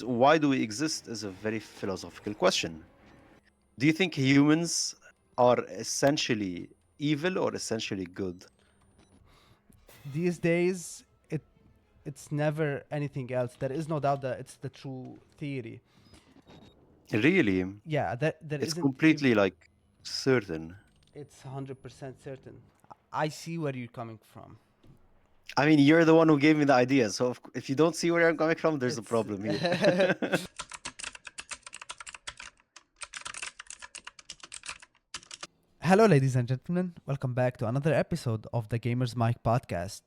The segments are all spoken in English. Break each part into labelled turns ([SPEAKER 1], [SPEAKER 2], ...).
[SPEAKER 1] why do we exist is a very philosophical question. Do you think humans are essentially evil or essentially good?
[SPEAKER 2] These days, it's never anything else. There is no doubt that it's the true theory.
[SPEAKER 1] Really,
[SPEAKER 2] Yeah, there
[SPEAKER 1] it's
[SPEAKER 2] isn't even.
[SPEAKER 1] completely like certain.
[SPEAKER 2] It's 100% certain. I see where you're coming from.
[SPEAKER 1] I mean, you're the one who gave me the idea, so if you don't see where I'm coming from, there's a
[SPEAKER 2] It's
[SPEAKER 1] problem here.
[SPEAKER 2] Hello, ladies and gentlemen. Welcome back to another episode of the Gamers Mike podcast.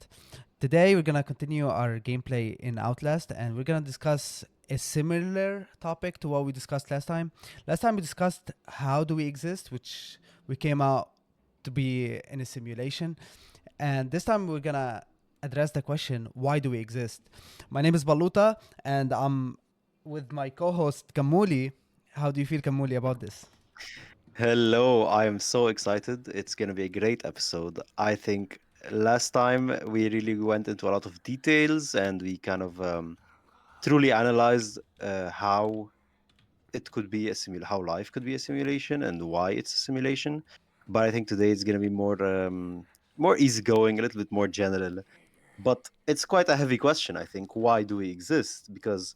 [SPEAKER 2] Today, we're gonna continue our gameplay in Outlast, and we're gonna discuss a similar topic to what we discussed last time. Last time, we discussed how do we exist, which we came out to be in a simulation, and this time we're gonna address the question: why do we exist? My name is Baluta, and I'm with my co-host Kamuli. How do you feel, Kamuli, about this?
[SPEAKER 1] Hello, I am so excited. It's going to be a great episode. I think last time we really went into a lot of details and we kind of truly analyzed how it could be how life could be a simulation and why it's a simulation. But I think today it's going to be more easygoing, a little bit more general. But it's quite a heavy question, I think. Why do we exist? Because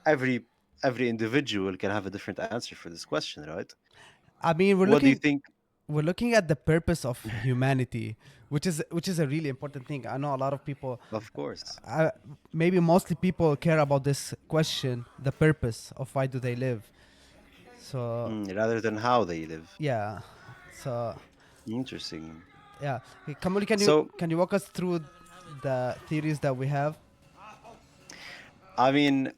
[SPEAKER 1] every every individual can have a different answer for this question, right?
[SPEAKER 2] I mean, we're
[SPEAKER 1] What do you
[SPEAKER 2] looking
[SPEAKER 1] think?
[SPEAKER 2] we're looking at the purpose of humanity, which is a really important thing. I know a lot of people,
[SPEAKER 1] Of course.
[SPEAKER 2] uh, maybe mostly people care about this question, the purpose of why do they live. So
[SPEAKER 1] Rather than how they live.
[SPEAKER 2] yeah, so
[SPEAKER 1] Interesting.
[SPEAKER 2] yeah. Hey, Kamuli, can you
[SPEAKER 1] So,
[SPEAKER 2] can you walk us through the theories that we have?
[SPEAKER 1] I mean,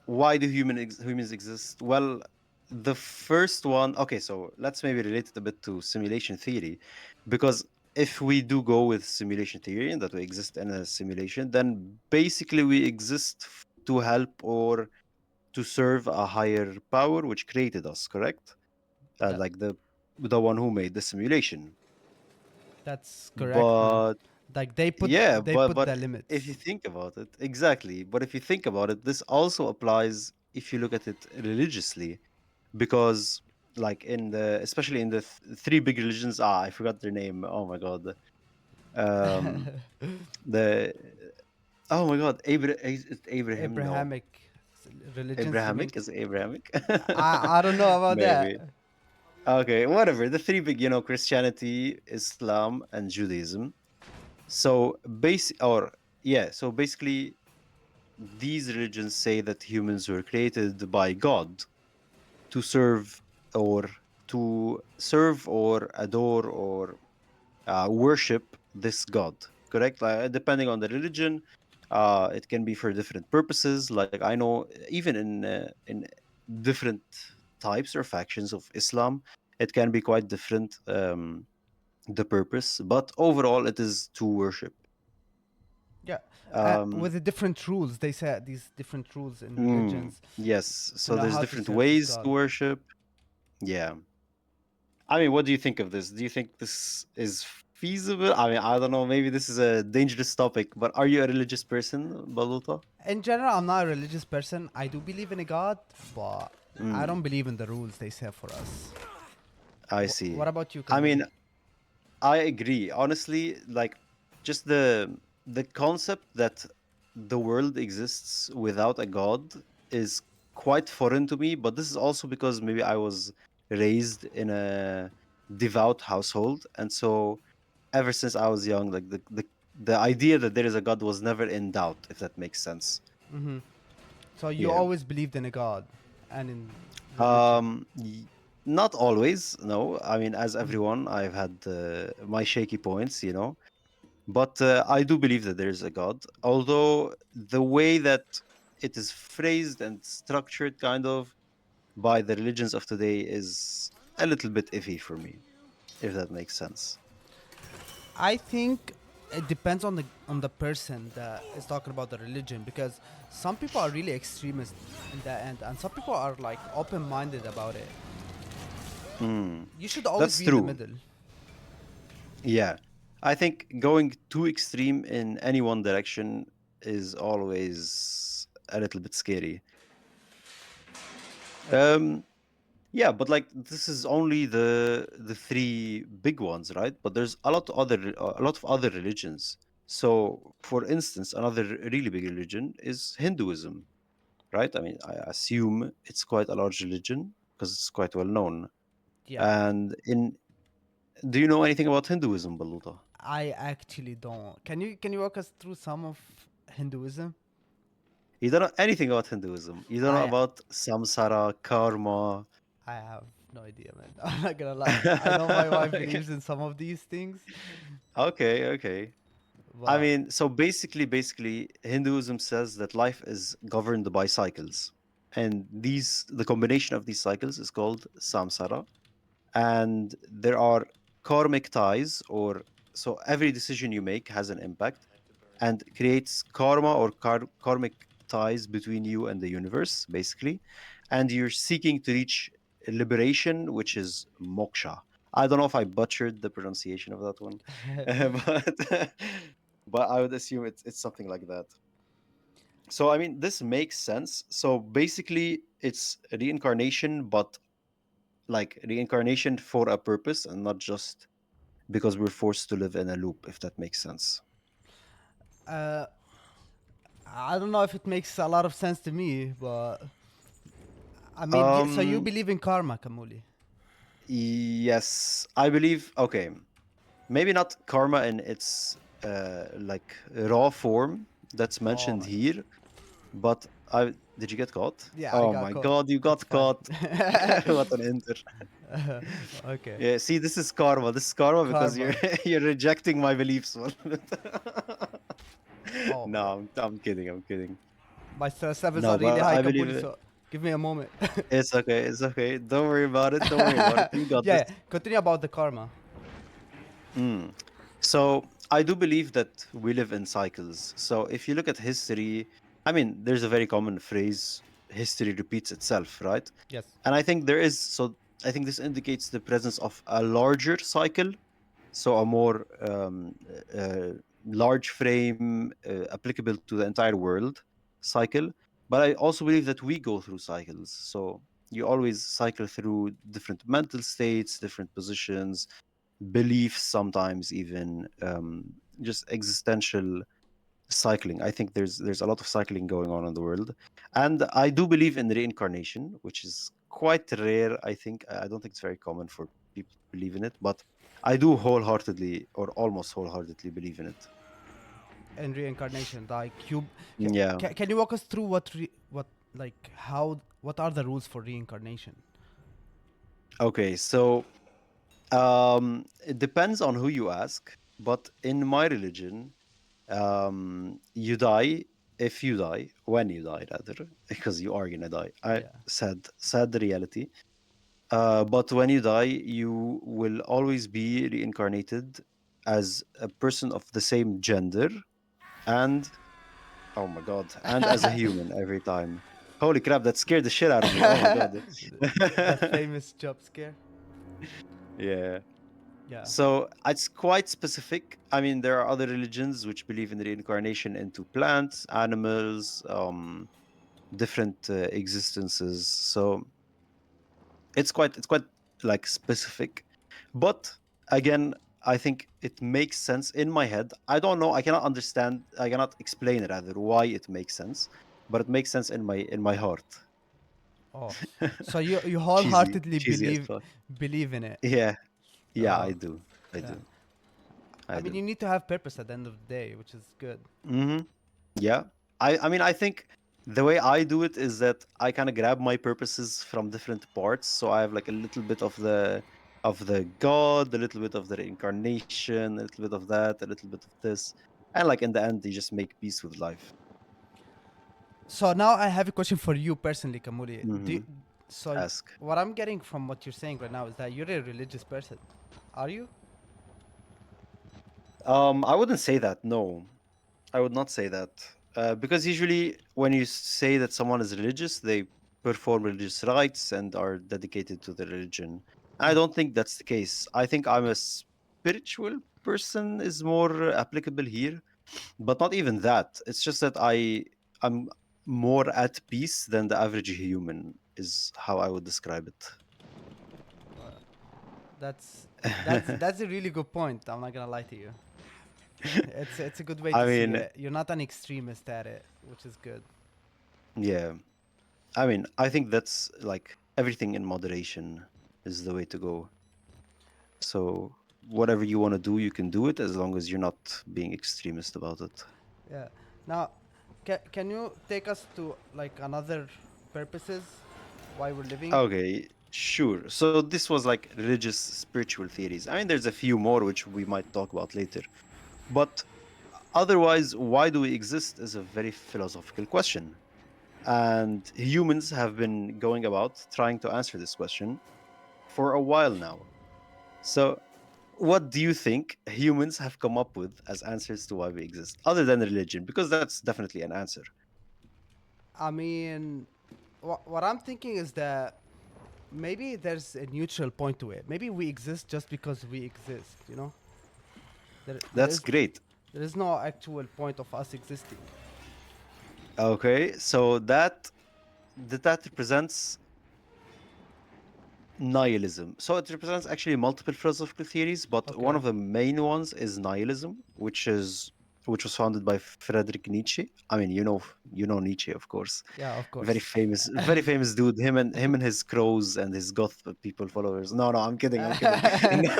[SPEAKER 1] why do humans exist? Well, the first one. Okay, so let's maybe relate it a bit to simulation theory, because if we do go with simulation theory and that we exist in a simulation, then basically we exist to help or to serve a higher power which created us. Correct?
[SPEAKER 2] That
[SPEAKER 1] Like the one who made the simulation.
[SPEAKER 2] that's correct, man.
[SPEAKER 1] But
[SPEAKER 2] Like they put
[SPEAKER 1] yeah,
[SPEAKER 2] they
[SPEAKER 1] but
[SPEAKER 2] put
[SPEAKER 1] but
[SPEAKER 2] the
[SPEAKER 1] if you
[SPEAKER 2] limits.
[SPEAKER 1] think about it, exactly. But if you think about it, this also applies if you look at it religiously, because like in the especially in the three big religions, I forgot their name. Oh my god. Um the oh my god, is it Abraham? No.
[SPEAKER 2] Abrahamic religions, you mean?
[SPEAKER 1] Abrahamic is it Abrahamic?
[SPEAKER 2] I don't know about
[SPEAKER 1] Maybe.
[SPEAKER 2] that.
[SPEAKER 1] Okay, whatever. The three big, Christianity, Islam, and Judaism. So so basically these religions say that humans were created by God to or serve or adore or worship this God. Correct? Depending on the religion, it can be for different purposes. Like I know, even in different types or factions of Islam, it can be quite different. The purpose, but overall, it is to worship.
[SPEAKER 2] Yeah,
[SPEAKER 1] Um,
[SPEAKER 2] with the different rules, they said these different rules in religions
[SPEAKER 1] yes.
[SPEAKER 2] to
[SPEAKER 1] So
[SPEAKER 2] know
[SPEAKER 1] there's
[SPEAKER 2] how to
[SPEAKER 1] different
[SPEAKER 2] serve this
[SPEAKER 1] ways to
[SPEAKER 2] God.
[SPEAKER 1] worship. Yeah. I mean, what do you think of this? Do you think this is feasible? I mean, I don't know. Maybe this is a dangerous topic, but are you a religious person, Baluta?
[SPEAKER 2] In general, I'm not a religious person. I do believe in a God, but I
[SPEAKER 1] Mm,
[SPEAKER 2] don't believe in the rules they set for us.
[SPEAKER 1] I see.
[SPEAKER 2] What about you,
[SPEAKER 1] I
[SPEAKER 2] Kamuli?
[SPEAKER 1] mean, I agree. Honestly, like just the concept that the world exists without a god is quite foreign to me, but this is also because maybe I was raised in a devout household, and so ever since I was young, like the idea that there is a god was never in doubt, if that makes sense.
[SPEAKER 2] Hmm. So you
[SPEAKER 1] Yeah.
[SPEAKER 2] always believed in a God and in religion.
[SPEAKER 1] Um, y- Not always, no. I mean, as
[SPEAKER 2] Mhm.
[SPEAKER 1] everyone, I've had my shaky points, But I do believe that there is a God, although the way that it is phrased and structured, kind of, by the religions of today is a little bit iffy for me, if that makes sense.
[SPEAKER 2] I think it depends on the person that is talking about the religion because some people are really extremist in that end, and some people are like open-minded about it.
[SPEAKER 1] Mm,
[SPEAKER 2] You should always
[SPEAKER 1] that's
[SPEAKER 2] be in the
[SPEAKER 1] true.
[SPEAKER 2] middle.
[SPEAKER 1] Yeah. I think going too extreme in any one direction is always a little bit scary. Um, yeah, but like this is only the three big ones, right? But there's a lot of other religions. So, for instance, another really big religion is Hinduism, right? I mean, I assume it's quite a large religion because it's quite well known.
[SPEAKER 2] Yeah,
[SPEAKER 1] And in do you know anything about Hinduism, Baluta?
[SPEAKER 2] I actually don't. Can you walk us through some of Hinduism?
[SPEAKER 1] You don't know anything about Hinduism. You don't know
[SPEAKER 2] I
[SPEAKER 1] about samsara, karma.
[SPEAKER 2] I have no idea, man. I'm not gonna lie. I know my wife
[SPEAKER 1] Okay,
[SPEAKER 2] believes in some of these things,
[SPEAKER 1] okay. I
[SPEAKER 2] but
[SPEAKER 1] mean, so basically, Hinduism says that life is governed by cycles, and the combination of these cycles is called samsara, and there are karmic ties, or so every decision you make has an impact and creates karma or karmic ties between you and the universe, basically, and you're seeking to reach liberation, which is moksha. I don't know if I butchered the pronunciation of that one, but but I would assume it's something like that. So I mean, this makes sense. So basically, it's reincarnation, but like reincarnation for a purpose, and not just because we're forced to live in a loop. If that makes sense.
[SPEAKER 2] uh, I don't know if it makes a lot of sense to me. But I mean, so you
[SPEAKER 1] Um.
[SPEAKER 2] believe in karma, Kamuli?
[SPEAKER 1] Yes, I believe. Okay, maybe not karma in its like raw form that's
[SPEAKER 2] Oh
[SPEAKER 1] mentioned
[SPEAKER 2] my god.
[SPEAKER 1] here, but I did you get caught?
[SPEAKER 2] Yeah, I
[SPEAKER 1] Oh
[SPEAKER 2] got
[SPEAKER 1] my
[SPEAKER 2] caught.
[SPEAKER 1] god, you
[SPEAKER 2] It's
[SPEAKER 1] got
[SPEAKER 2] fine.
[SPEAKER 1] caught. What an enter.
[SPEAKER 2] Okay.
[SPEAKER 1] Yeah, see, this is karma. This is karma because you're
[SPEAKER 2] Karma.
[SPEAKER 1] you're rejecting my beliefs.
[SPEAKER 2] Oh my
[SPEAKER 1] No,
[SPEAKER 2] god.
[SPEAKER 1] I'm kidding. I'm kidding.
[SPEAKER 2] My stress levels are
[SPEAKER 1] No,
[SPEAKER 2] really
[SPEAKER 1] but
[SPEAKER 2] high,
[SPEAKER 1] I believe
[SPEAKER 2] Kamuli.
[SPEAKER 1] it.
[SPEAKER 2] So give me a moment.
[SPEAKER 1] It's okay. It's okay. Don't worry about it. Don't worry about it. You got this.
[SPEAKER 2] Yeah. Continue about the karma.
[SPEAKER 1] Mm. So I do believe that we live in cycles. So if you look at history, I mean, there's a very common phrase, history repeats itself, right?
[SPEAKER 2] Yes.
[SPEAKER 1] And I think there is, so I think this indicates the presence of a larger cycle, so a more large frame applicable to the entire world cycle. But I also believe that we go through cycles. So you always cycle through different mental states, different positions, beliefs, sometimes even just existential cycling. I think there's a lot of cycling going on in the world, and I do believe in reincarnation, which is quite rare. I don't think it's very common for people to believe in it, but I do wholeheartedly or almost wholeheartedly believe in it.
[SPEAKER 2] And reincarnation, like you,
[SPEAKER 1] Yeah.
[SPEAKER 2] can you walk us through what like how what are the rules for reincarnation?
[SPEAKER 1] Okay. So it depends on who you ask, but in my religion, you die if you die, when you die rather, because you are gonna die. I
[SPEAKER 2] Yeah.
[SPEAKER 1] sad the reality. But when you die, you will always be reincarnated as a person of the same gender, and oh my god, and as a human every time. Holy crap, that scared the shit out of me. Oh my god.
[SPEAKER 2] The famous job scare.
[SPEAKER 1] Yeah.
[SPEAKER 2] Yeah.
[SPEAKER 1] So it's quite specific. I mean, there are other religions which believe in reincarnation into plants, animals, different existences. So it's quite like specific, but again, I think it makes sense in my head. I don't know. I cannot explain it rather why it makes sense, but it makes sense in my heart.
[SPEAKER 2] Oh, so you
[SPEAKER 1] cheesy,
[SPEAKER 2] wholeheartedly
[SPEAKER 1] cheesy as
[SPEAKER 2] believe
[SPEAKER 1] fuck.
[SPEAKER 2] believe in it.
[SPEAKER 1] Yeah, yeah,
[SPEAKER 2] Oh,
[SPEAKER 1] I do. I
[SPEAKER 2] yeah.
[SPEAKER 1] do.
[SPEAKER 2] I
[SPEAKER 1] I
[SPEAKER 2] mean,
[SPEAKER 1] do.
[SPEAKER 2] you need to have purpose at the end of the day, which is good.
[SPEAKER 1] Hmm. Yeah. I mean, I think the way I do it is that I kind of grab my purposes from different parts. So I have like a little bit of the god, a little bit of the reincarnation, a little bit of that, a little bit of this. And like in the end, you just make peace with life.
[SPEAKER 2] So now I have a question for you personally, Kamuli.
[SPEAKER 1] Hmm.
[SPEAKER 2] So
[SPEAKER 1] Ask.
[SPEAKER 2] what I'm getting from what you're saying right now is that you're a religious person. Are you?
[SPEAKER 1] I wouldn't say that. No, I would not say that. Because usually when you say that someone is religious, they perform religious rites and are dedicated to the religion. I
[SPEAKER 2] Mm.
[SPEAKER 1] don't think that's the case. I think I'm a spiritual person is more applicable here, but not even that. It's just that I'm more at peace than the average human, is how I would describe
[SPEAKER 2] Uh, that's a really good point. I'm not gonna lie to you. It's a good way
[SPEAKER 1] I
[SPEAKER 2] to see
[SPEAKER 1] mean,
[SPEAKER 2] it. You're not an extremist at it, which is good.
[SPEAKER 1] yeah. I mean, I think that's like everything in moderation is the way to go. So whatever you want to do, you can do it as long as you're not being extremist about it.
[SPEAKER 2] Yeah. Now, can you take us to like another purposes why we're living?
[SPEAKER 1] Okay, sure. So this was like religious spiritual theories. I mean, there's a few more which we might talk about later. But otherwise, why do we exist is a very philosophical question. And humans have been going about trying to answer this question for a while now. So, what do you think humans have come up with as answers to why we exist, other than religion? Because that's definitely an answer.
[SPEAKER 2] I mean, what I'm thinking is that maybe there's a neutral point to it. Maybe we exist just because we exist. You know, there there
[SPEAKER 1] That's
[SPEAKER 2] is
[SPEAKER 1] great.
[SPEAKER 2] there is no actual point of us existing.
[SPEAKER 1] Okay, so that represents nihilism. So it represents actually multiple philosophical theories, but one
[SPEAKER 2] Okay.
[SPEAKER 1] of the main ones is nihilism, which was founded by Friedrich Nietzsche. I mean, you know Nietzsche, of course.
[SPEAKER 2] Yeah, of
[SPEAKER 1] Very
[SPEAKER 2] course.
[SPEAKER 1] famous, very famous dude. Him and his crows and his goth people followers. No, no, I'm kidding. I'm kidding.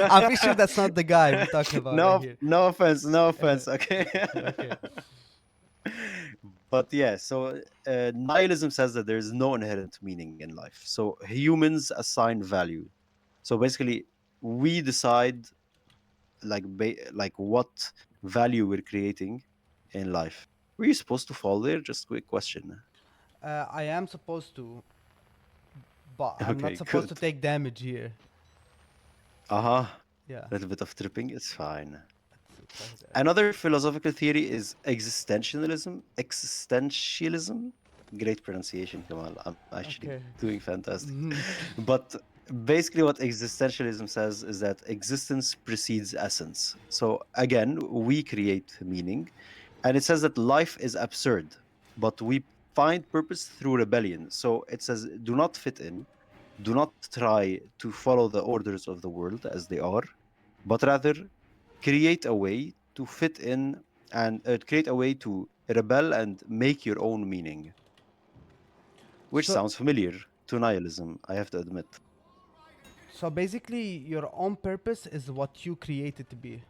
[SPEAKER 2] I'm pretty sure that's not the guy we're talking about right
[SPEAKER 1] No,
[SPEAKER 2] here.
[SPEAKER 1] no offense, no
[SPEAKER 2] Uh,
[SPEAKER 1] offense. Okay.
[SPEAKER 2] okay.
[SPEAKER 1] But yeah, so nihilism says that there is no inherent meaning in life. So humans assign value. So basically, we decide like what value we're creating in life. Were you supposed to fall there? Just quick question.
[SPEAKER 2] I am supposed to, but I'm not
[SPEAKER 1] Okay,
[SPEAKER 2] supposed
[SPEAKER 1] good.
[SPEAKER 2] to take damage here.
[SPEAKER 1] Uh-huh.
[SPEAKER 2] Yeah.
[SPEAKER 1] A little bit of tripping, it's fine.
[SPEAKER 2] It's like that.
[SPEAKER 1] Another philosophical theory is existentialism. Existentialism. Great pronunciation, Kamal. I'm actually
[SPEAKER 2] Okay.
[SPEAKER 1] doing fantastic.
[SPEAKER 2] Mhm.
[SPEAKER 1] But basically, what existentialism says is that existence precedes essence. So again, we create meaning, and it says that life is absurd, but we find purpose through rebellion. So it says, do not fit in, do not try to follow the orders of the world as they are, but rather create a way to fit in and create a way to rebel and make your own meaning, which
[SPEAKER 2] So,
[SPEAKER 1] sounds familiar to nihilism, I have to admit.
[SPEAKER 2] so basically, your own purpose is what you created to be.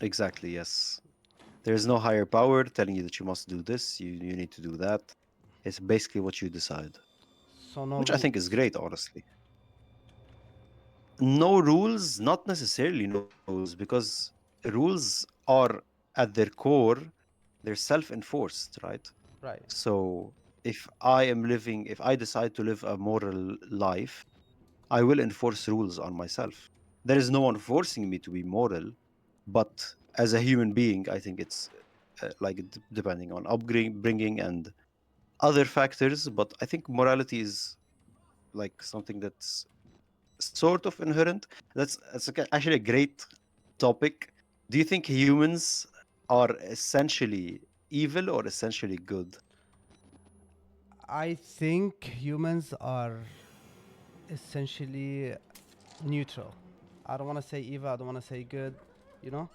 [SPEAKER 1] Exactly, yes. There's no higher power telling you that you must do this, you need to do that. It's basically what you decide,
[SPEAKER 2] So no
[SPEAKER 1] which I think is
[SPEAKER 2] rules.
[SPEAKER 1] great, honestly. No rules, not necessarily no rules, because rules are at their core, they're self-enforced, right?
[SPEAKER 2] Right.
[SPEAKER 1] So if I decide to live a moral life, I will enforce rules on myself. There is no one forcing me to be moral, but as a human being, I think it's depending on upbringing and other factors. But I think morality is like something that's sort of inherent. That's actually a great topic. Do you think humans are essentially evil or essentially good?
[SPEAKER 2] I think humans are essentially neutral. I don't want to say evil. I don't want to say good. You know,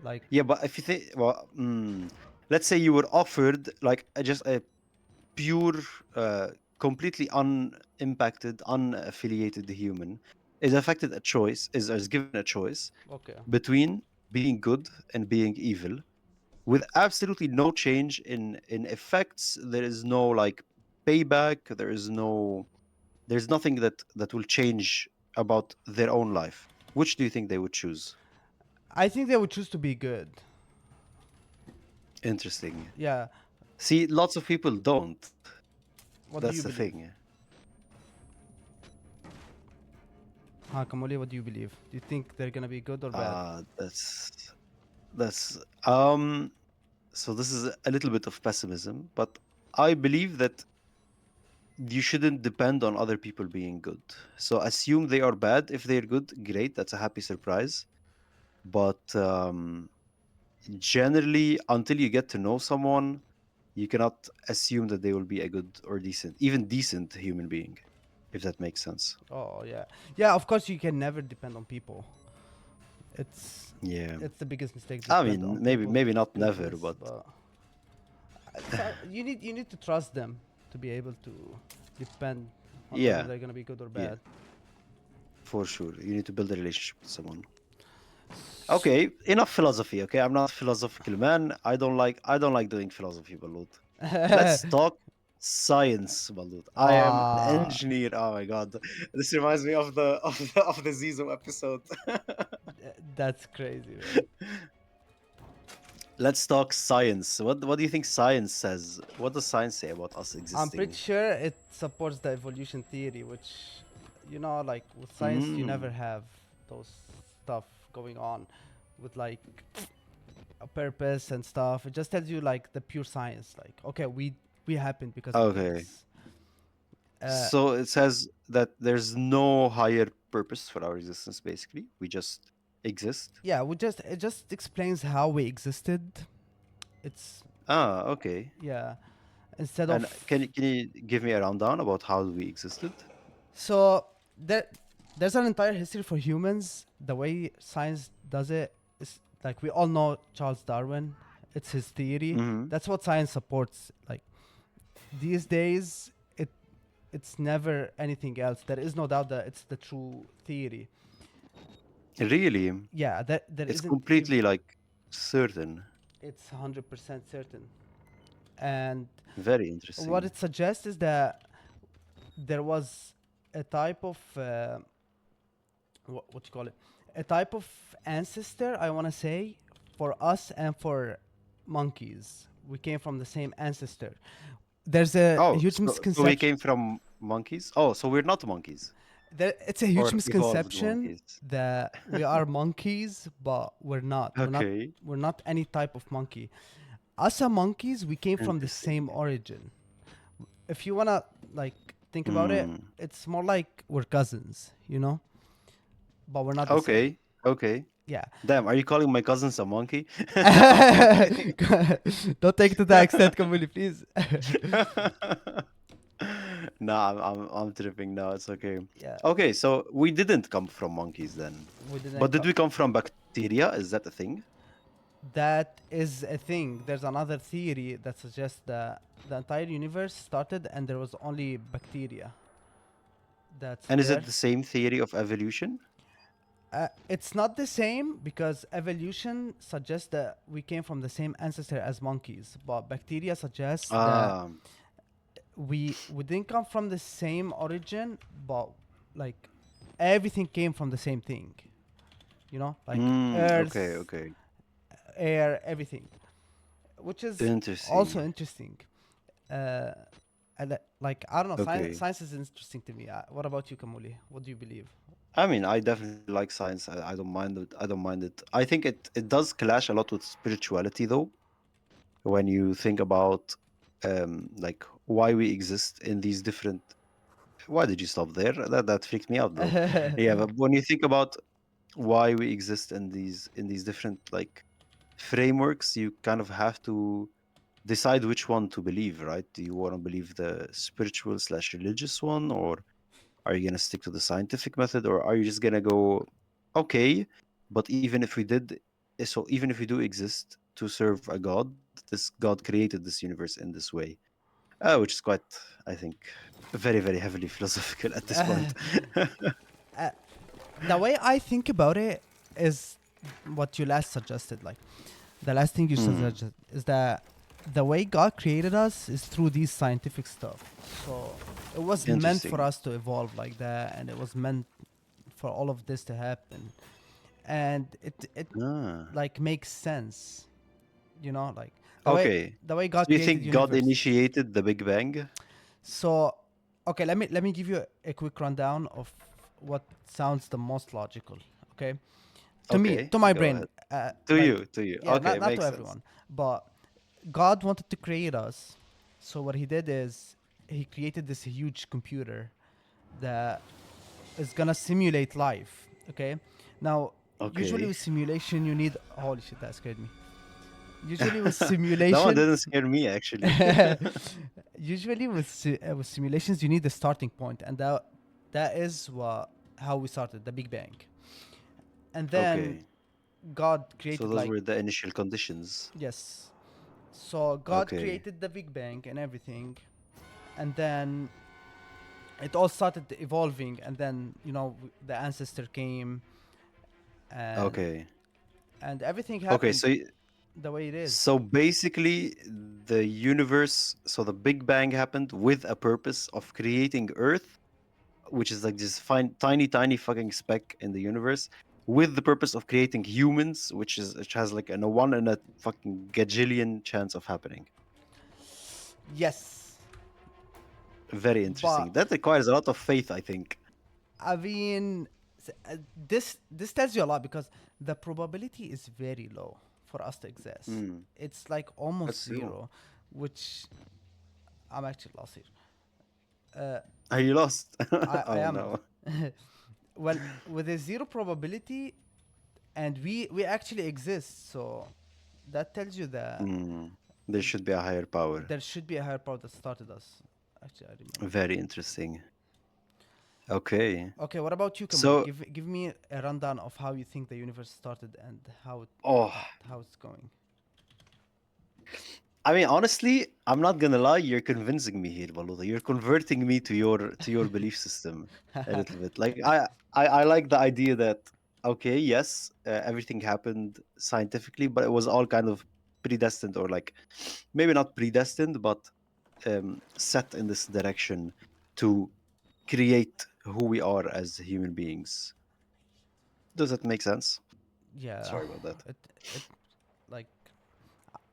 [SPEAKER 2] like
[SPEAKER 1] Yeah, but if you think, well, let's say you were offered like just a pure, completely unimpacted, unaffiliated human is given a choice
[SPEAKER 2] okay.
[SPEAKER 1] between being good and being evil, with absolutely no change in effects. There is no like payback. There's nothing that will change about their own life. Which do you think they would choose?
[SPEAKER 2] I think they would choose to be good.
[SPEAKER 1] Interesting.
[SPEAKER 2] Yeah.
[SPEAKER 1] See, lots of people don't.
[SPEAKER 2] What do
[SPEAKER 1] That's
[SPEAKER 2] you
[SPEAKER 1] the
[SPEAKER 2] believe?
[SPEAKER 1] thing.
[SPEAKER 2] Huh, Kamoli, what do you believe? Do you think they're gonna be good or bad?
[SPEAKER 1] That's so this is a little bit of pessimism, but I believe that you shouldn't depend on other people being good. So assume they are bad. If they're good, great. That's a happy surprise. But generally, until you get to know someone, you cannot assume that they will be a good or decent, even decent human being, if that makes sense.
[SPEAKER 2] Oh yeah, yeah. Of course, you can never depend on people. It's
[SPEAKER 1] Yeah.
[SPEAKER 2] it's the biggest mistake to
[SPEAKER 1] I
[SPEAKER 2] depend on
[SPEAKER 1] mean, maybe
[SPEAKER 2] people's
[SPEAKER 1] maybe not never,
[SPEAKER 2] goodness,
[SPEAKER 1] but
[SPEAKER 2] but you need to trust them to be able to depend on whether
[SPEAKER 1] yeah,
[SPEAKER 2] they're gonna be good or
[SPEAKER 1] yeah,
[SPEAKER 2] bad.
[SPEAKER 1] for sure. You need to build a relationship with someone.
[SPEAKER 2] S-
[SPEAKER 1] Okay, enough philosophy. Okay, I'm not a philosophical man. I don't like doing philosophy, Balut. Let's talk science, Balut. I am an
[SPEAKER 2] Ah,
[SPEAKER 1] engineer. Oh my god, this reminds me of the Zizo episode.
[SPEAKER 2] that's crazy, man.
[SPEAKER 1] Let's talk science. What do you think science says? What does science say about us
[SPEAKER 2] I'm pretty
[SPEAKER 1] existing?
[SPEAKER 2] sure it supports the evolution theory, which, like with science, you never
[SPEAKER 1] Mm.
[SPEAKER 2] have those stuff going on with like a purpose and stuff. It just tells you like the pure science. Like, okay, we happened because of
[SPEAKER 1] Okay.
[SPEAKER 2] this. Uh,
[SPEAKER 1] So it says that there's no higher purpose for our existence, basically. We just exist.
[SPEAKER 2] yeah, it just explains how we existed. It's
[SPEAKER 1] Ah, okay.
[SPEAKER 2] yeah, instead of
[SPEAKER 1] And can you give me a rundown about how we existed?
[SPEAKER 2] so there there's an entire history for humans. The way science does it is like we all know Charles Darwin. It's his theory.
[SPEAKER 1] Mm-hmm.
[SPEAKER 2] That's what science supports. Like these days, it's never anything else. There is no doubt that it's the true theory.
[SPEAKER 1] Really?
[SPEAKER 2] Yeah, there
[SPEAKER 1] It's
[SPEAKER 2] isn't even.
[SPEAKER 1] completely like certain.
[SPEAKER 2] It's 100% certain. And
[SPEAKER 1] Very
[SPEAKER 2] what
[SPEAKER 1] interesting.
[SPEAKER 2] it suggests is that there was a type of what you call it, a type of ancestor, I want to say, for us and for monkeys. We came from the same ancestor. There's a
[SPEAKER 1] Oh,
[SPEAKER 2] huge
[SPEAKER 1] so we
[SPEAKER 2] misconception.
[SPEAKER 1] came from monkeys? Oh, so we're not monkeys
[SPEAKER 2] It's a huge
[SPEAKER 1] or evolved
[SPEAKER 2] misconception
[SPEAKER 1] monkeys.
[SPEAKER 2] that we are monkeys, but we're not. We're not.
[SPEAKER 1] Okay.
[SPEAKER 2] We're not any type of monkey. Us as monkeys, we came from the
[SPEAKER 1] Interesting.
[SPEAKER 2] same origin. If you wanna like think about it,
[SPEAKER 1] Mm.
[SPEAKER 2] it's more like we're cousins, but we're not the same.
[SPEAKER 1] Okay. Okay.
[SPEAKER 2] Yeah.
[SPEAKER 1] Damn, are you calling my cousins a monkey? I'm kidding.
[SPEAKER 2] Don't take it to that extent, Kamuli, please.
[SPEAKER 1] No, I'm tripping. No, it's okay.
[SPEAKER 2] Yeah,
[SPEAKER 1] Okay, so we didn't come from monkeys then.
[SPEAKER 2] we didn't.
[SPEAKER 1] But did we come from bacteria? Is that a thing?
[SPEAKER 2] That is a thing. There's another theory that suggests that the entire universe started and there was only bacteria that's
[SPEAKER 1] And is
[SPEAKER 2] there.
[SPEAKER 1] it the same theory of evolution?
[SPEAKER 2] It's not the same because evolution suggests that we came from the same ancestor as monkeys, but bacteria suggests that
[SPEAKER 1] Ah,
[SPEAKER 2] we didn't come from the same origin, but like everything came from the same thing. Like
[SPEAKER 1] okay,
[SPEAKER 2] earth,
[SPEAKER 1] okay.
[SPEAKER 2] air, everything, which is also
[SPEAKER 1] Interesting.
[SPEAKER 2] interesting. Uh, like I don't know,
[SPEAKER 1] Okay.
[SPEAKER 2] science is interesting to me. What about you, Kamuli? What do you believe?
[SPEAKER 1] I mean, I definitely like science. I don't mind it. I don't mind it. I think it does clash a lot with spirituality, though, when you think about like why we exist in these different. Why did you stop there? That freaked me out, bro. Yeah, but when you think about why we exist in these different like frameworks, you kind of have to decide which one to believe, right? Do you want to believe the spiritual slash religious one, or are you gonna stick to the scientific method, or are you just gonna go, okay, but even if we did, so even if we do exist to serve a god, this god created this universe in this way, which is quite, I think, very, very heavily philosophical at this point.
[SPEAKER 2] Uh, the way I think about it is what you last suggested. Like the last thing you
[SPEAKER 1] Mm,
[SPEAKER 2] suggested is that the way God created us is through these scientific stuff. So it was meant for
[SPEAKER 1] interesting.
[SPEAKER 2] us to evolve like that, and it was meant for all of this to happen, and it
[SPEAKER 1] Ah,
[SPEAKER 2] like makes sense. Like the way
[SPEAKER 1] okay.
[SPEAKER 2] the way
[SPEAKER 1] So
[SPEAKER 2] God
[SPEAKER 1] you
[SPEAKER 2] created
[SPEAKER 1] think God
[SPEAKER 2] universe.
[SPEAKER 1] initiated the Big Bang?
[SPEAKER 2] So okay, let me give you a quick rundown of what sounds the most logical. Okay, to me,
[SPEAKER 1] Okay,
[SPEAKER 2] to my
[SPEAKER 1] go
[SPEAKER 2] brain,
[SPEAKER 1] ahead. To
[SPEAKER 2] like
[SPEAKER 1] you, to you.
[SPEAKER 2] yeah,
[SPEAKER 1] Okay,
[SPEAKER 2] not to
[SPEAKER 1] makes sense.
[SPEAKER 2] everyone, but God wanted to create us. So what he did is he created this huge computer that is gonna simulate life. Okay, now usually
[SPEAKER 1] Okay.
[SPEAKER 2] with simulation you need holy shit that scared me. usually with
[SPEAKER 1] That one
[SPEAKER 2] simulation,
[SPEAKER 1] didn't scare me actually.
[SPEAKER 2] usually with simulations, you need a starting point, and that is what how we started the Big Bang, and then
[SPEAKER 1] Okay.
[SPEAKER 2] God
[SPEAKER 1] So
[SPEAKER 2] created
[SPEAKER 1] those
[SPEAKER 2] like
[SPEAKER 1] were the initial conditions.
[SPEAKER 2] yes, so God
[SPEAKER 1] Okay.
[SPEAKER 2] created the Big Bang and everything, and then it all started evolving, and then the ancestor came, and
[SPEAKER 1] Okay.
[SPEAKER 2] everything
[SPEAKER 1] Okay.
[SPEAKER 2] happened the way it is.
[SPEAKER 1] So basically, the universe, so the Big Bang happened with a purpose of creating Earth, which is like this fine, tiny, tiny fucking speck in the universe, with the purpose of creating humans, which has like a one in a fucking gajillion chance of happening.
[SPEAKER 2] Yes,
[SPEAKER 1] Very
[SPEAKER 2] but
[SPEAKER 1] interesting. That requires a lot of faith, I think.
[SPEAKER 2] I mean, this tells you a lot because the probability is very low for us to exist.
[SPEAKER 1] Hmm.
[SPEAKER 2] It's like almost
[SPEAKER 1] That's true.
[SPEAKER 2] zero, which I'm actually lost here. Uh,
[SPEAKER 1] Are you lost?
[SPEAKER 2] I
[SPEAKER 1] Oh
[SPEAKER 2] am.
[SPEAKER 1] no.
[SPEAKER 2] Well, with a zero probability, and we actually exist, so that tells you that
[SPEAKER 1] Hmm. There should be a higher power.
[SPEAKER 2] there should be a higher power that started us. Actually, I remember.
[SPEAKER 1] Very interesting. Okay.
[SPEAKER 2] Okay, what about you, Kamali?
[SPEAKER 1] So,
[SPEAKER 2] Give me a rundown of how you think the universe started and
[SPEAKER 1] oh,
[SPEAKER 2] how it's going.
[SPEAKER 1] I mean, honestly, I'm not gonna lie. You're convincing me here, Baluta. You're converting me to your belief system a little bit. Like I like the idea that okay, yes, everything happened scientifically, but it was all kind of predestined, or like maybe not predestined, but set in this direction to create who we are as human beings. Does that make sense?
[SPEAKER 2] Yeah,
[SPEAKER 1] Sorry about that.
[SPEAKER 2] it it like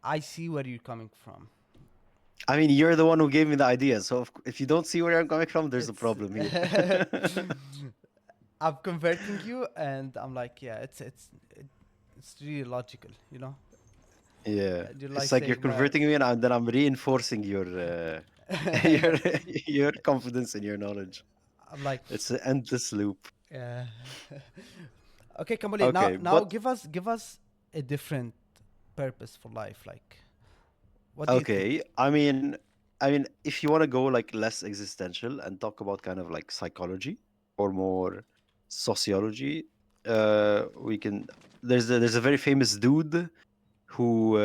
[SPEAKER 2] I see where you're coming from.
[SPEAKER 1] I mean, you're the one who gave me the idea. So if you don't see where I'm coming from, there's a
[SPEAKER 2] It's
[SPEAKER 1] problem here.
[SPEAKER 2] I'm converting you, and I'm like, yeah, it's really logical,
[SPEAKER 1] Yeah,
[SPEAKER 2] You're like
[SPEAKER 1] it's like you're
[SPEAKER 2] saying, well,
[SPEAKER 1] converting me, and then I'm reinforcing your your your confidence in your knowledge.
[SPEAKER 2] I'm like,
[SPEAKER 1] It's an endless loop.
[SPEAKER 2] yeah. Okay, Kamali, now
[SPEAKER 1] Okay,
[SPEAKER 2] now
[SPEAKER 1] but
[SPEAKER 2] give us a different purpose for life. Like, what do you think?
[SPEAKER 1] okay. I mean, if you want to go like less existential and talk about kind of like psychology or more sociology, we can. There's a very famous dude who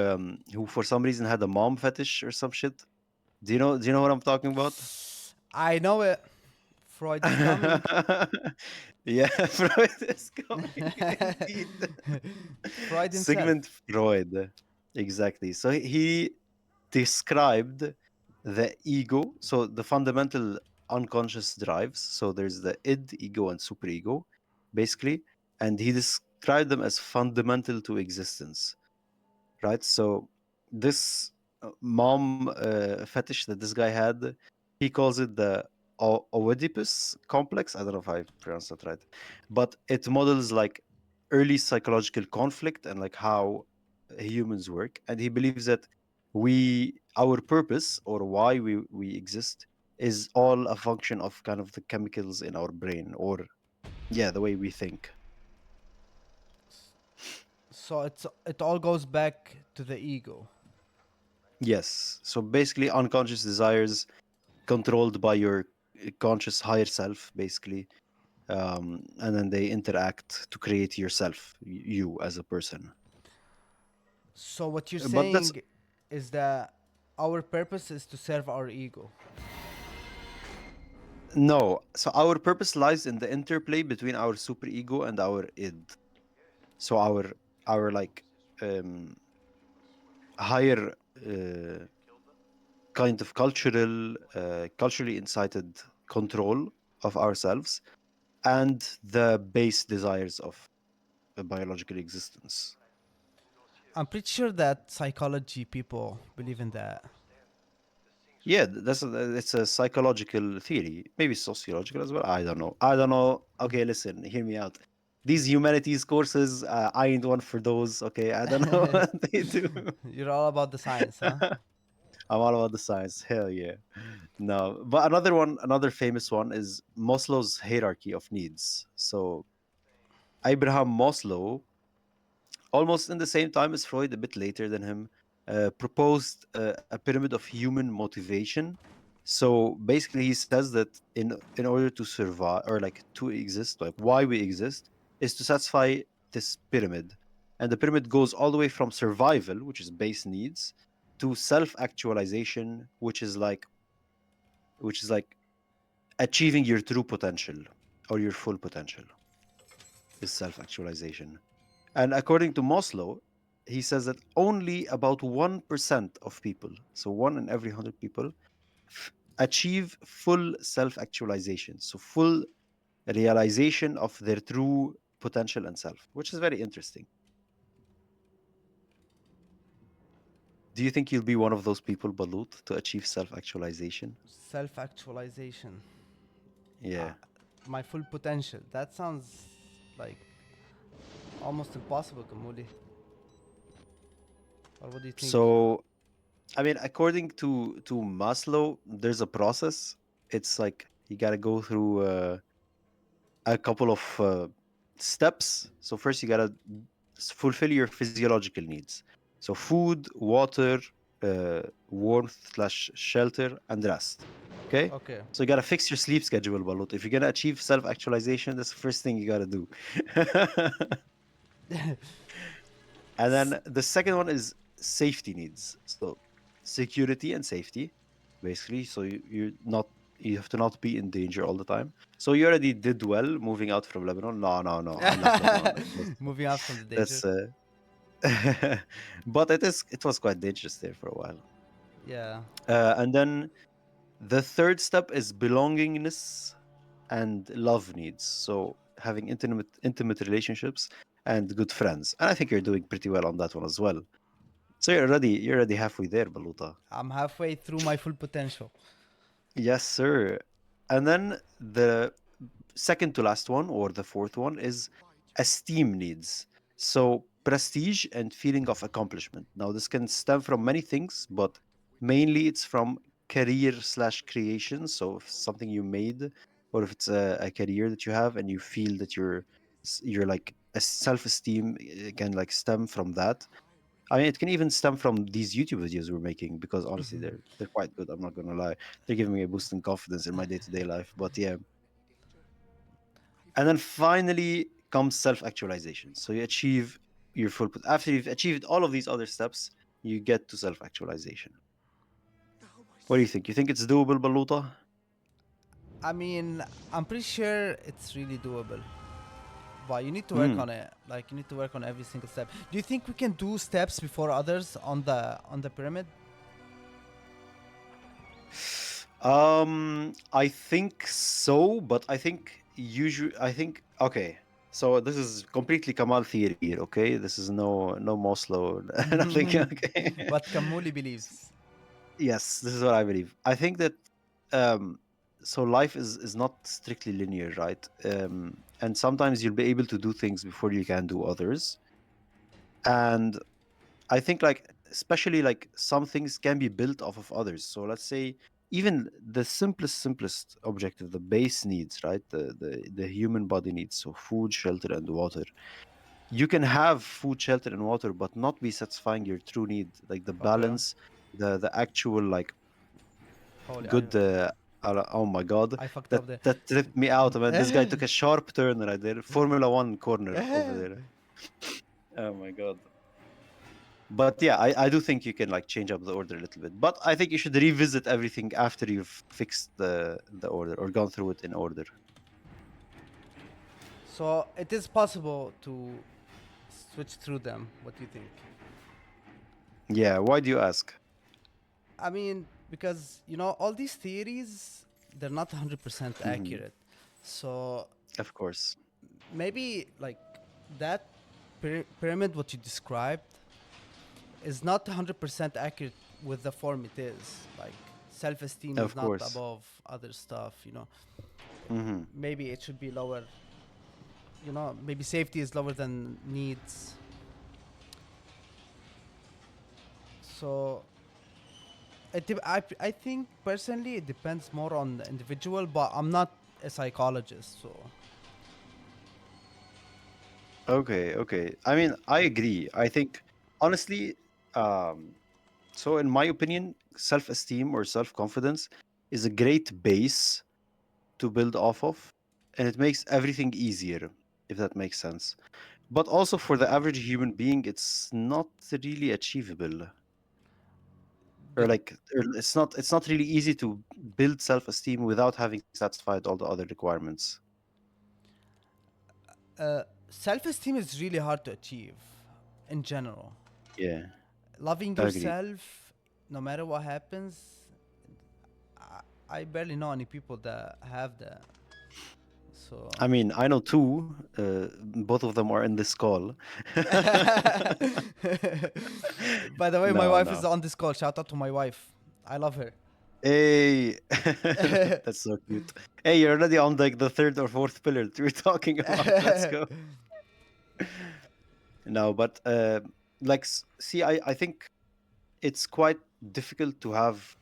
[SPEAKER 1] for some reason had a mom fetish or some shit. Do you know what I'm talking about?
[SPEAKER 2] I know it. Freud is coming.
[SPEAKER 1] Yeah, Freud is coming indeed.
[SPEAKER 2] Freud himself.
[SPEAKER 1] Sigmund Freud. Exactly. So he described the ego, so the fundamental unconscious drives. So there's the id, ego, and superego, basically. And he described them as fundamental to existence, right? So this mom fetish that this guy had, he calls it the Oedipus complex. I don't know if I pronounced that right, but it models like early psychological conflict and like how humans work. And he believes that our purpose or why we exist is all a function of kind of the chemicals in our brain, or yeah, the way we think.
[SPEAKER 2] So it all goes back to the ego.
[SPEAKER 1] Yes. So basically, unconscious desires controlled by your conscious higher self, basically, and then they interact to create yourself, you as a person.
[SPEAKER 2] So what you're
[SPEAKER 1] But that's
[SPEAKER 2] saying is that our purpose is to serve our ego.
[SPEAKER 1] no. So our purpose lies in the interplay between our superego and our id. So our like um, higher kind of culturally incited control of ourselves and the base desires of a biological existence.
[SPEAKER 2] I'm pretty sure that psychology people believe in that.
[SPEAKER 1] Yeah, it's a psychological theory, maybe sociological as well. I don't know. I don't know. Okay, listen, hear me out. These humanities courses, I ain't one for those. Okay, I don't know what they do.
[SPEAKER 2] You're all about the science, huh?
[SPEAKER 1] I'm all about the science. Hell yeah. No, but another one, another famous one is Maslow's hierarchy of needs. So Abraham Maslow almost in the same time as Freud, a bit later than him, proposed a pyramid of human motivation. So basically, he says that in order to survive or like to exist, like why we exist, is to satisfy this pyramid, and the pyramid goes all the way from survival, which is base needs, to self-actualization, which is like achieving your true potential or your full potential is self-actualization. And according to Maslow, he says that only about 1% of people, so one in every 100 people, achieve full self actualization. So, full realization of their true potential and self, which is very interesting. Do you think you'll be one of those people, Balut, to achieve self actualization?
[SPEAKER 2] Self-actualization. Uh,
[SPEAKER 1] Yeah.
[SPEAKER 2] my full potential. That sounds like almost impossible, Kamuli. Or what do you think?
[SPEAKER 1] So, I mean, according to Maslow, there's a process. It's like you got to go through a couple of steps. So first, you gotta fulfill your physiological needs. So food, water, warmth slash shelter, and rest. Okay.
[SPEAKER 2] Okay.
[SPEAKER 1] So you gotta fix your sleep schedule, Balut. If you're gonna achieve self actualization, that's the first thing you gotta do. And then the second one is safety needs. So security and safety, basically. So you have to not be in danger all the time. So you already did well moving out from Lebanon. No, no, no. I love Lebanon.
[SPEAKER 2] Moving out from the danger.
[SPEAKER 1] That's but it was quite dangerous there for a while.
[SPEAKER 2] Yeah.
[SPEAKER 1] And then the third step is belongingness and love needs. So having intimate relationships and good friends. And I think you're doing pretty well on that one as well. So you're already halfway there, Baluta.
[SPEAKER 2] I'm halfway through my full potential.
[SPEAKER 1] Yes, sir. And then the second to last one, or the fourth one, is esteem needs. So prestige and feeling of accomplishment. Now this can stem from many things, but mainly it's from career slash creation. So if something you made, or if it's a career that you have, and you feel that you're like a self-esteem can like stem from that. I mean, it can even stem from these YouTube videos we're making because honestly, they're quite good. I'm not gonna lie; they're giving me a boost in confidence in my day-to-day life. But yeah, and then finally comes self-actualization. So you achieve your after you've achieved all of these other steps, you get to self-actualization. What do you think? You think it's doable, Baluta?
[SPEAKER 2] I mean, I'm pretty sure it's really doable. But you need to work
[SPEAKER 1] Hmm.
[SPEAKER 2] on it. Like you need to work on every single step. Do you think we can do steps before others on the pyramid?
[SPEAKER 1] I think so, but I think okay. So this is completely Kamal theory here, okay? This is no Maslow, nothing. Okay.
[SPEAKER 2] What Kamuli believes.
[SPEAKER 1] Yes, this is what I believe. I think that um, so life is not strictly linear, right? And sometimes you'll be able to do things before you can do others. And I think like especially like some things can be built off of others. So let's say even the simplest objective, the base needs, right? The human body needs, so food, shelter, and water. You can have food, shelter, and water, but not be satisfying your true need, like the
[SPEAKER 2] Okay.
[SPEAKER 1] balance, the actual like
[SPEAKER 2] Holy,
[SPEAKER 1] good. Oh my god,
[SPEAKER 2] I fucked
[SPEAKER 1] that
[SPEAKER 2] up there.
[SPEAKER 1] that tripped me out, man. This guy took a sharp turn right there. Formula One corner over there. Oh my god. But yeah, I do think you can like change up the order a little bit. But I think you should revisit everything after you've fixed the order or gone through it in order.
[SPEAKER 2] So it is possible to switch through them. What do you think?
[SPEAKER 1] Yeah, why do you ask?
[SPEAKER 2] I mean, because you know all these theories, they're not 100%
[SPEAKER 1] Hmm.
[SPEAKER 2] accurate. So
[SPEAKER 1] Of course.
[SPEAKER 2] maybe like that pyramid, what you described, is not 100% accurate with the form it is. Like self-esteem is
[SPEAKER 1] Of
[SPEAKER 2] not
[SPEAKER 1] course.
[SPEAKER 2] above other stuff. You know,
[SPEAKER 1] Hmm.
[SPEAKER 2] maybe it should be lower. You know, maybe safety is lower than needs. So I think personally it depends more on the individual, but I'm not a psychologist, so
[SPEAKER 1] Okay, okay. I mean, I agree. I think honestly, um, so in my opinion, self-esteem or self-confidence is a great base to build off of, and it makes everything easier, if that makes sense. But also for the average human being, it's not really achievable. Or
[SPEAKER 2] The
[SPEAKER 1] like it's not really easy to build self-esteem without having satisfied all the other requirements.
[SPEAKER 2] self-esteem is really hard to achieve in general.
[SPEAKER 1] Yeah,
[SPEAKER 2] Loving
[SPEAKER 1] agreed.
[SPEAKER 2] yourself, no matter what happens, I barely know any people that have that. So,
[SPEAKER 1] I mean, I know two. Both of them are in this call.
[SPEAKER 2] by the way, my
[SPEAKER 1] No,
[SPEAKER 2] wife is
[SPEAKER 1] no.
[SPEAKER 2] on this call. Shout out to my wife. I love her.
[SPEAKER 1] Hey, that's so cute. Hey, you're already on like the third or fourth pillar that we're talking about. Let's go. No, but see, I think it's quite difficult to have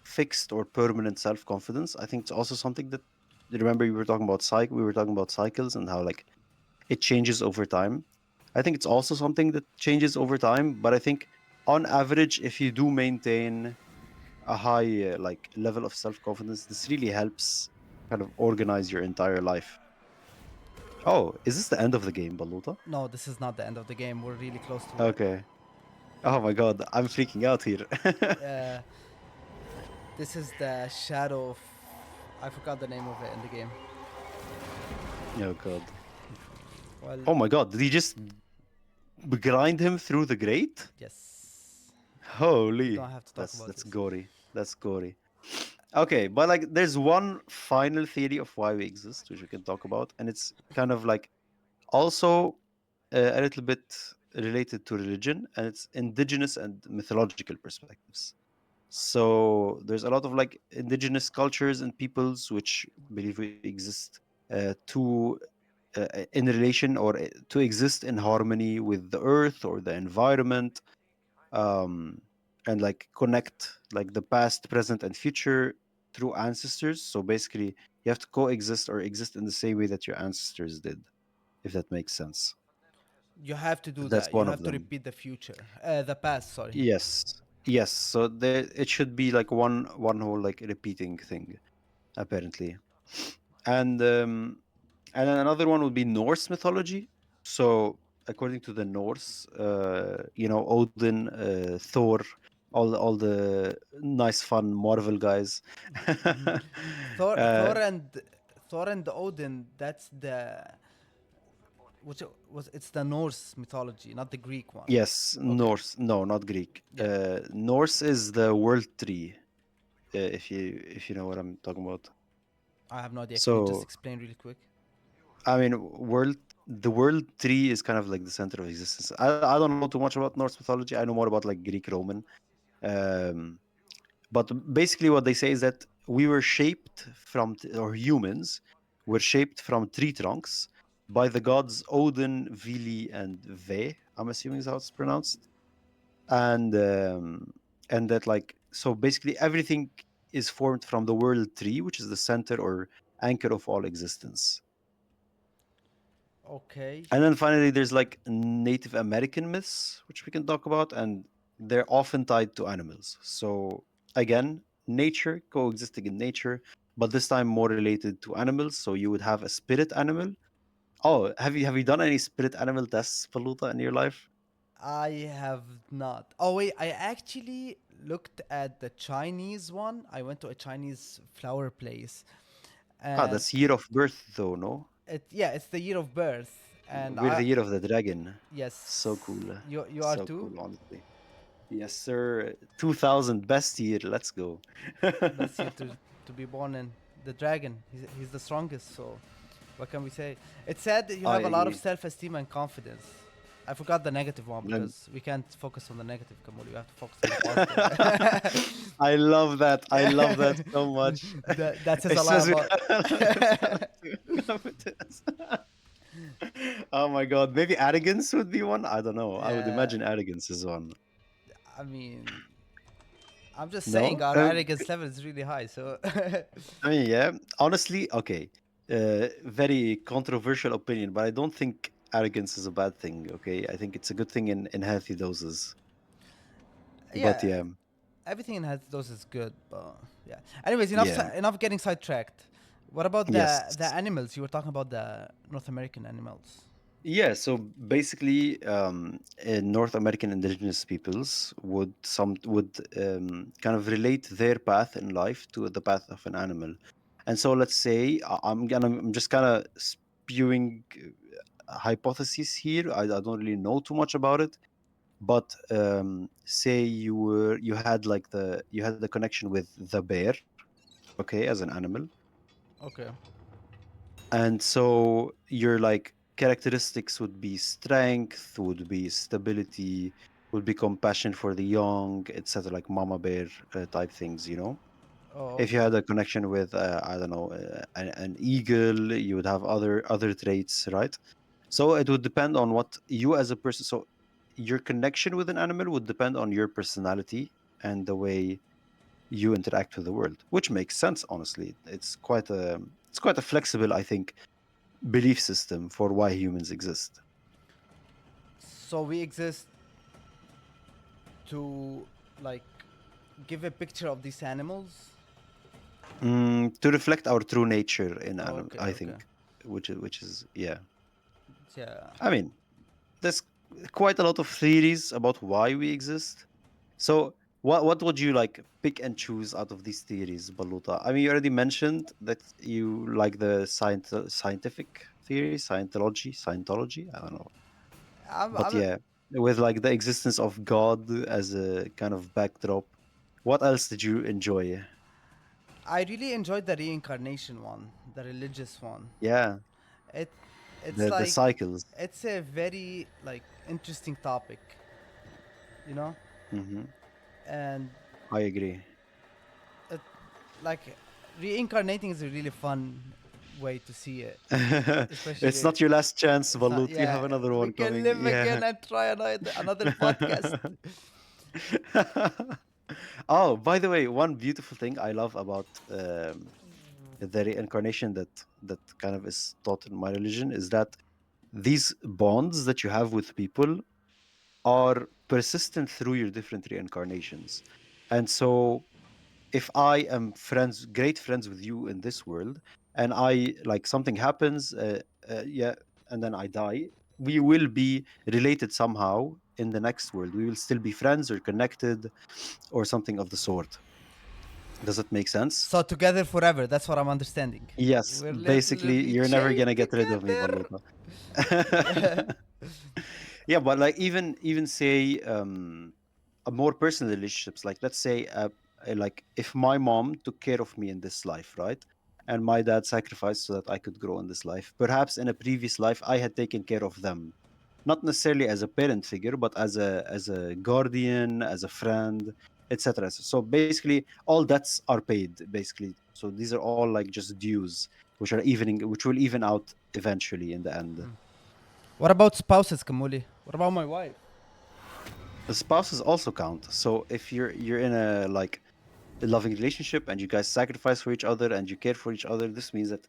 [SPEAKER 1] fixed or permanent self confidence. I think it's also something that remember we were talking about cycles and how like it changes over time. I think it's also something that changes over time, but I think on average, if you do maintain a high like level of self confidence, this really helps kind of organize your entire life. Oh, is this the end of the game, Baluta?
[SPEAKER 2] No, this is not the end of the game. We're really close to it.
[SPEAKER 1] Okay. Oh my god, I'm freaking out here.
[SPEAKER 2] Uh, this is the shadow of. I forgot the name of it in the game.
[SPEAKER 1] Oh god.
[SPEAKER 2] Well,
[SPEAKER 1] Oh my god, did he just grind him through the grate?
[SPEAKER 2] yes. We
[SPEAKER 1] Holy.
[SPEAKER 2] don't have to talk
[SPEAKER 1] That's
[SPEAKER 2] about
[SPEAKER 1] that's
[SPEAKER 2] this.
[SPEAKER 1] gory. That's gory. Okay, but like there's one final theory of why we exist, which we can talk about, and it's kind of like also a little bit related to religion, and it's indigenous and mythological perspectives. So there's a lot of like indigenous cultures and peoples which believe we exist in relation or to exist in harmony with the earth or the environment, um, and like connect like the past, present, and future through ancestors. So basically, you have to coexist or exist in the same way that your ancestors did, if that makes sense.
[SPEAKER 2] You have to do
[SPEAKER 1] That's
[SPEAKER 2] that. You
[SPEAKER 1] one of
[SPEAKER 2] have to
[SPEAKER 1] them.
[SPEAKER 2] repeat the future. The past, sorry.
[SPEAKER 1] Yes, yes. So there, it should be like one whole like repeating thing, apparently. And then another one would be Norse mythology. So according to the Norse, Odin, Thor, all the nice fun Marvel guys.
[SPEAKER 2] Mhm. Thor,
[SPEAKER 1] uh,
[SPEAKER 2] Thor and Thor and Odin. That's the which was it's the Norse mythology, not the Greek one.
[SPEAKER 1] yes,
[SPEAKER 2] Okay.
[SPEAKER 1] Norse. No, not Greek.
[SPEAKER 2] Yeah.
[SPEAKER 1] Norse is the world tree. If you know what I'm talking about.
[SPEAKER 2] I have no idea. Can you just
[SPEAKER 1] So
[SPEAKER 2] explain really quick?
[SPEAKER 1] I mean, the world tree is kind of like the center of existence. I don't know too much about Norse mythology. I know more about like Greek Roman. Um, but basically, what they say is that we were shaped or humans were shaped from tree trunks by the gods Odin, Vili, and Ve. I'm assuming is how it's pronounced. And that like so basically everything is formed from the world tree, which is the center or anchor of all existence.
[SPEAKER 2] Okay.
[SPEAKER 1] And then finally, there's like Native American myths, which we can talk about, and they're often tied to animals. So again, nature coexisting in nature, but this time more related to animals. So you would have a spirit animal. Oh, have you done any spirit animal tests, Paluta, in your life?
[SPEAKER 2] I have not. Oh wait, I actually looked at the Chinese one. I went to a Chinese flower place,
[SPEAKER 1] Ah,
[SPEAKER 2] and
[SPEAKER 1] that's year of birth, though, no?
[SPEAKER 2] it's the year of birth, and
[SPEAKER 1] We're the
[SPEAKER 2] I
[SPEAKER 1] year of the dragon. So
[SPEAKER 2] yes,
[SPEAKER 1] cool.
[SPEAKER 2] you are
[SPEAKER 1] So
[SPEAKER 2] too.
[SPEAKER 1] cool, honestly. Yes, sir. 2000, best year. Let's go.
[SPEAKER 2] Best year to be born in. The dragon. He's the strongest. So what can we say? It said that you
[SPEAKER 1] I
[SPEAKER 2] have a lot of
[SPEAKER 1] agree.
[SPEAKER 2] self-esteem and confidence. I forgot the negative one
[SPEAKER 1] Um,
[SPEAKER 2] because we can't focus on the negative, Kamul. You have to focus on the positive.
[SPEAKER 1] I love that. I love that so much.
[SPEAKER 2] That says
[SPEAKER 1] It
[SPEAKER 2] a lot
[SPEAKER 1] says we
[SPEAKER 2] about.
[SPEAKER 1] got a lot of self-confidence. Oh my god. Maybe arrogance would be one. I don't know. I would
[SPEAKER 2] Yeah,
[SPEAKER 1] imagine arrogance is one.
[SPEAKER 2] I mean, I'm just saying
[SPEAKER 1] No?
[SPEAKER 2] our arrogance level is really high. So
[SPEAKER 1] I mean, yeah. Honestly, okay. Very controversial opinion, but I don't think arrogance is a bad thing. Okay, I think it's a good thing in healthy doses. But
[SPEAKER 2] Yeah,
[SPEAKER 1] yeah,
[SPEAKER 2] everything in health dose is good, but yeah. Anyways,
[SPEAKER 1] yeah,
[SPEAKER 2] enough getting sidetracked. What about the
[SPEAKER 1] yes.
[SPEAKER 2] animals? You were talking about the North American animals.
[SPEAKER 1] Yeah, so basically, North American indigenous peoples would kind of relate their path in life to the path of an animal, and so let's say I'm just kind of spewing hypotheses here. I don't really know too much about it, but say you had like you had the connection with the bear, okay, as an animal,
[SPEAKER 2] Okay.
[SPEAKER 1] and so your like characteristics would be strength, would be stability, would be compassion for the young, etc., like mama bear type things, you know.
[SPEAKER 2] Oh,
[SPEAKER 1] If you
[SPEAKER 2] okay.
[SPEAKER 1] had a connection with I don't know, an eagle, you would have other traits, right? So it would depend on what you as a person, so your connection with an animal would depend on your personality and the way you interact with the world, which makes sense. Honestly, it's quite a flexible, I think, belief system for why humans exist.
[SPEAKER 2] So we exist to like give a picture of these animals.
[SPEAKER 1] To reflect our true nature in animal,
[SPEAKER 2] Okay,
[SPEAKER 1] I
[SPEAKER 2] okay.
[SPEAKER 1] think, which is yeah.
[SPEAKER 2] Yeah.
[SPEAKER 1] I mean, there's quite a lot of theories about why we exist. So, what would you like pick and choose out of these theories, Baluta? I mean, you already mentioned that you like the scientific theory, Scientology. I don't know, but
[SPEAKER 2] I'm
[SPEAKER 1] yeah, with like the existence of God as a kind of backdrop. What else did you enjoy?
[SPEAKER 2] I really enjoyed the reincarnation one, the religious one.
[SPEAKER 1] Yeah,
[SPEAKER 2] It it's
[SPEAKER 1] the
[SPEAKER 2] like
[SPEAKER 1] cycles.
[SPEAKER 2] it's a very like interesting topic, you know?
[SPEAKER 1] Hmm.
[SPEAKER 2] And
[SPEAKER 1] I agree.
[SPEAKER 2] it, like reincarnating is a really fun way to see it.
[SPEAKER 1] It's
[SPEAKER 2] Especially
[SPEAKER 1] not your last chance,
[SPEAKER 2] it's not
[SPEAKER 1] Balut. You
[SPEAKER 2] yeah,
[SPEAKER 1] have another
[SPEAKER 2] we
[SPEAKER 1] one
[SPEAKER 2] can
[SPEAKER 1] coming.
[SPEAKER 2] live
[SPEAKER 1] Yeah.
[SPEAKER 2] again and try another podcast.
[SPEAKER 1] Oh, by the way, one beautiful thing I love about the reincarnation that kind of is taught in my religion is that these bonds that you have with people are persistent through your different reincarnations. And so if I am great friends with you in this world, and I like something happens, yeah, and then I die, we will be related somehow in the next world. We will still be friends or connected or something of the sort. Does it make sense?
[SPEAKER 2] So together forever, that's what I'm understanding.
[SPEAKER 1] Yes,
[SPEAKER 2] We're
[SPEAKER 1] basically,
[SPEAKER 2] literally
[SPEAKER 1] you're never
[SPEAKER 2] chained
[SPEAKER 1] gonna get rid of me,
[SPEAKER 2] together.
[SPEAKER 1] Baluta. Yeah, but like even say a more personal relationships, like let's say like if my mom took care of me in this life, right, and my dad sacrificed so that I could grow in this life, perhaps in a previous life I had taken care of them, not necessarily as a parent figure but as a guardian, as a friend, etc. So basically all debts are paid, basically, so these are all like just dues which will even out eventually in the end.
[SPEAKER 2] What about spouses, Kamuli? What about my wife?
[SPEAKER 1] The spouses also count. So if you're in a like a loving relationship and you guys sacrifice for each other and you care for each other, this means that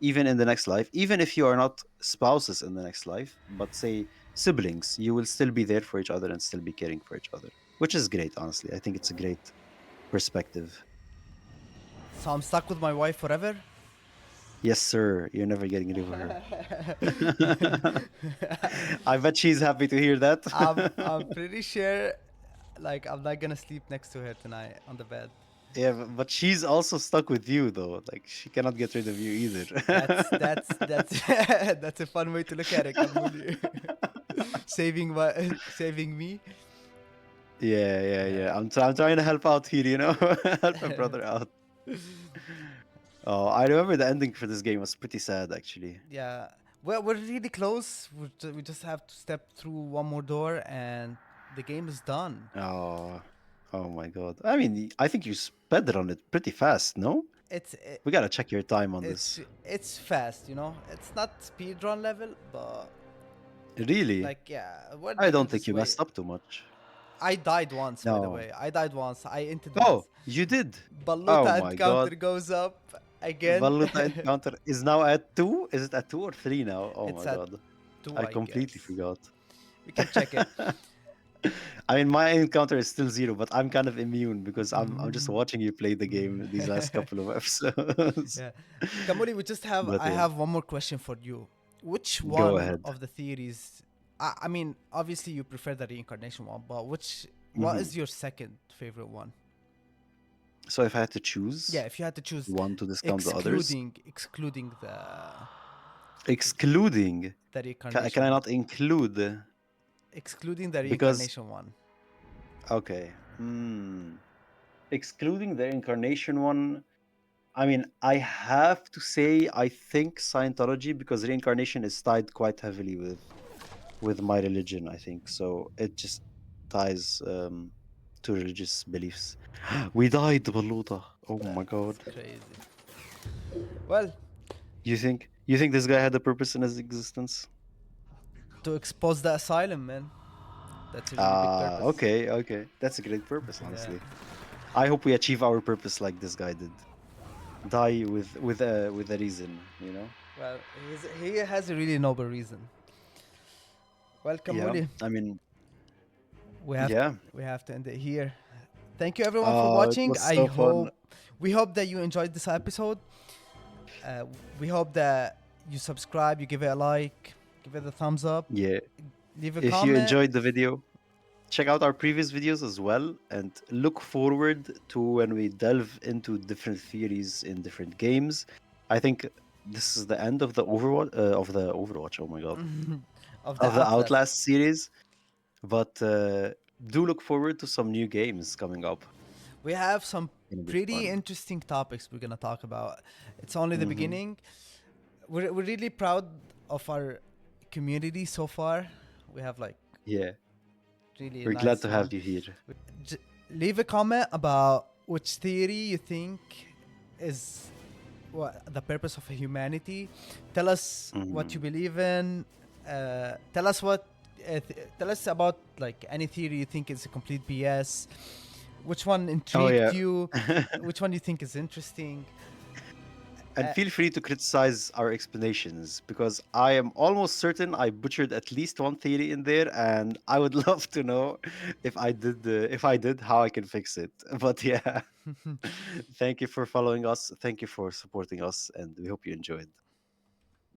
[SPEAKER 1] even in the next life, even if you are not spouses in the next life, but say siblings, you will still be there for each other and still be caring for each other, which is great. Honestly, I think it's a great perspective.
[SPEAKER 2] So I'm stuck with my wife forever?
[SPEAKER 1] Yes, sir. You're never getting rid of her. I bet she's happy to hear that.
[SPEAKER 2] I'm pretty sure like I'm not gonna sleep next to her tonight on the bed.
[SPEAKER 1] Yeah, but she's also stuck with you though. Like she cannot get rid of you either.
[SPEAKER 2] That's that's a fun way to look at it, Kamuli. Saving me.
[SPEAKER 1] Yeah, yeah,
[SPEAKER 2] Yeah.
[SPEAKER 1] yeah. I'm trying to help out here, help my brother out. Oh, I remember the ending for this game was pretty sad actually.
[SPEAKER 2] Yeah. Well, we're really close. We just have to step through one more door and the game is done.
[SPEAKER 1] Oh, oh my god. I mean, I think you sped run it pretty fast, no?
[SPEAKER 2] It's it,
[SPEAKER 1] We gotta check your time on
[SPEAKER 2] it's
[SPEAKER 1] this.
[SPEAKER 2] it's fast, you know. It's not speedrun level, but
[SPEAKER 1] Really?
[SPEAKER 2] like yeah, we're
[SPEAKER 1] I
[SPEAKER 2] not gonna
[SPEAKER 1] don't think
[SPEAKER 2] just
[SPEAKER 1] you
[SPEAKER 2] wait.
[SPEAKER 1] messed up too much.
[SPEAKER 2] I died once, by the
[SPEAKER 1] No.
[SPEAKER 2] way. I died once. I entered
[SPEAKER 1] Oh,
[SPEAKER 2] once.
[SPEAKER 1] you did. Oh
[SPEAKER 2] Baluta and
[SPEAKER 1] my god.
[SPEAKER 2] counter goes up again.
[SPEAKER 1] Valuta encounter is now at 2? Is it at 2 or 3 now? Oh
[SPEAKER 2] It's
[SPEAKER 1] my
[SPEAKER 2] at
[SPEAKER 1] god.
[SPEAKER 2] two,
[SPEAKER 1] I
[SPEAKER 2] I
[SPEAKER 1] completely
[SPEAKER 2] guess.
[SPEAKER 1] forgot.
[SPEAKER 2] We can check it.
[SPEAKER 1] I mean, my encounter is still zero, but I'm kind of immune because I'm just
[SPEAKER 2] Mm.
[SPEAKER 1] watching you play the game these last couple of episodes.
[SPEAKER 2] Yeah. Kamuli,
[SPEAKER 1] But
[SPEAKER 2] I
[SPEAKER 1] yeah,
[SPEAKER 2] have one more question for you. Which
[SPEAKER 1] go
[SPEAKER 2] one
[SPEAKER 1] ahead.
[SPEAKER 2] of the theories, I mean, obviously you prefer the reincarnation one, but what
[SPEAKER 1] Hmm.
[SPEAKER 2] is your second favorite one?
[SPEAKER 1] So if I had to
[SPEAKER 2] Yeah,
[SPEAKER 1] choose
[SPEAKER 2] if you had to choose,
[SPEAKER 1] one to discount the others,
[SPEAKER 2] excluding
[SPEAKER 1] excluding,
[SPEAKER 2] the
[SPEAKER 1] can I
[SPEAKER 2] reincarnation,
[SPEAKER 1] not include?
[SPEAKER 2] excluding the
[SPEAKER 1] Because
[SPEAKER 2] reincarnation one.
[SPEAKER 1] okay, excluding the incarnation one. I mean, I have to say I think Scientology because reincarnation is tied quite heavily with my religion. I think so. It just ties to religious beliefs. We died, Baluta. Oh my
[SPEAKER 2] That's
[SPEAKER 1] god.
[SPEAKER 2] crazy. Well,
[SPEAKER 1] You think this guy had a purpose in his existence?
[SPEAKER 2] to expose the asylum, man. That's a really big purpose.
[SPEAKER 1] Okay, okay. That's a great purpose,
[SPEAKER 2] Yeah.
[SPEAKER 1] honestly. I hope we achieve our purpose like this guy did. Die with a reason.
[SPEAKER 2] Well, he has a really noble reason. Well,
[SPEAKER 1] Yeah.
[SPEAKER 2] Kamuli,
[SPEAKER 1] I mean,
[SPEAKER 2] we have to
[SPEAKER 1] yeah.
[SPEAKER 2] we have to end it here. Thank you everyone for
[SPEAKER 1] It
[SPEAKER 2] watching.
[SPEAKER 1] was so fun.
[SPEAKER 2] We hope that you enjoyed this episode. Uh, we hope that you subscribe, you give it a like, give it a thumbs up,
[SPEAKER 1] Yeah.
[SPEAKER 2] leave a
[SPEAKER 1] If you
[SPEAKER 2] comment.
[SPEAKER 1] enjoyed the video, check out our previous videos as well and look forward to when we delve into different theories in different games. I think this is the end of the Overwatch, oh my god.
[SPEAKER 2] Of the
[SPEAKER 1] Of the
[SPEAKER 2] Outlast.
[SPEAKER 1] Outlast series, but do look forward to some new games coming up.
[SPEAKER 2] We have some
[SPEAKER 1] Gonna be
[SPEAKER 2] pretty
[SPEAKER 1] fun.
[SPEAKER 2] interesting topics we're gonna talk about. It's only the
[SPEAKER 1] Hmm.
[SPEAKER 2] beginning. We're really proud of our community so far. We have like
[SPEAKER 1] Yeah,
[SPEAKER 2] really
[SPEAKER 1] we're glad
[SPEAKER 2] nice
[SPEAKER 1] to
[SPEAKER 2] one.
[SPEAKER 1] have you here.
[SPEAKER 2] J- Leave a comment about which theory you think is what the purpose of humanity. Tell us what you
[SPEAKER 1] Mhm.
[SPEAKER 2] believe in. Tell us tell us about like any theory you think is a complete BS. Which one
[SPEAKER 1] Oh
[SPEAKER 2] intrigued
[SPEAKER 1] yeah.
[SPEAKER 2] you? Which one you think is interesting?
[SPEAKER 1] And
[SPEAKER 2] Uh,
[SPEAKER 1] feel free to criticize our explanations because I am almost certain I butchered at least one theory in there, and I would love to know if I did, how I can fix it. But yeah, thank you for following us. Thank you for supporting us, and we hope you enjoyed.